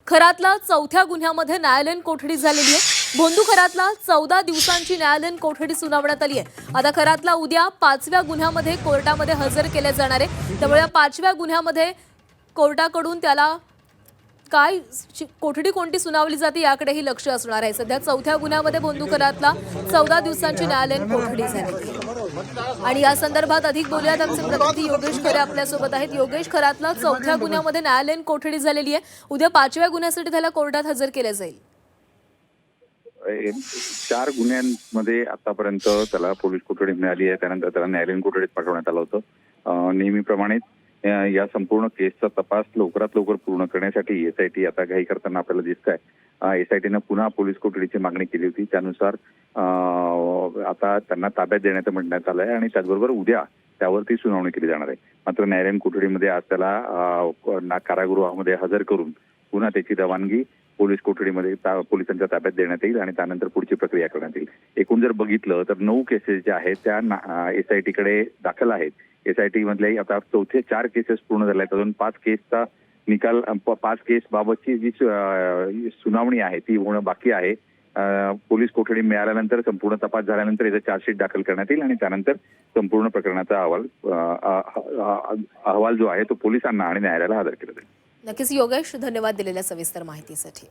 खरातला चौथ्या गुन्ह्यामध्ये न्यायालयीन कोठडी झालेली आहे। भोंदू खरातला 14 दिवसांची न्यायालयीन कोठडी सुनावण्यात आली आहे। आता खरातला उद्या 5व्या गुन्ह्यामध्ये कोर्टामध्ये हजर केले जाणार आहे। त्यामुळे 5व्या गुन्ह्यामध्ये कोर्टाकडून त्याला काय कोठडी कोणती सुनावली जाते याकडेही लक्ष असणार आहे। सध्या चौथ्या गुन्ह्यामध्ये भोंदू खरातला 14 दिवसांची न्यायालयीन कोठडी झाली आहे। आणि या संदर्भात अधिक बोलूयात, आमचे प्रतिनिधी योगेश खरे आपल्यासोबत आहेत। योगेश, खरातला चौथ्या गुन्ह्यामध्ये न्यायालयीन कोठडी झालेली आहे। उद्या 5व्या गुन्ह्यासाठी त्याला कोर्टात हजर केले जाईल। 4 गुन्ह्यांमध्ये आतापर्यंत त्याला पोलीस कोठडी मिळाली आहे। त्यानंतर त्याला न्यायालयीन कोठडीत पाठवण्यात आलं होतं। नेहमीप्रमाणे या संपूर्ण केसचा तपास लवकरात लवकर पूर्ण करण्यासाठी एसआयटी आता घाई करताना आपल्याला दिसत आहे। एसआयटीनं पुन्हा पोलीस कोठडीची मागणी केली होती, त्यानुसार आता त्यांना ताब्यात देण्याचं म्हणण्यात आलं आहे आणि त्याचबरोबर उद्या त्यावरती सुनावणी केली जाणार आहे। मात्र न्यायालयीन कोठडीमध्ये आज त्याला कारागृहामध्ये हजर करून पुन्हा त्याची रवानगी पोलीस कोठडीमध्ये पोलिसांच्या ताब्यात देण्यात येईल आणि त्यानंतर पुढची प्रक्रिया करण्यात येईल। एकूण जर बघितलं तर 9 केसेस ज्या आहेत त्या एसआयटीकडे दाखल आहेत। एसआयटी मधले आता चौथे 4 केसेस पूर्ण झाल्या आहेत। अजून 5 केसचा निकाल 5 केस बाबतची जी सुनावणी आहे ती होणं बाकी आहे। पोलीस कोठडी मिळाल्यानंतर संपूर्ण तपास झाल्यानंतर याचं चार्जशीट दाखल करण्यात येईल आणि त्यानंतर संपूर्ण प्रकरणाचा अहवाल जो आहे तो पोलिसांना आणि न्यायालयाला हजर केला जाईल। नक्कीच योगेश, धन्यवाद दिलेल्या सविस्तर माहितीसाठी।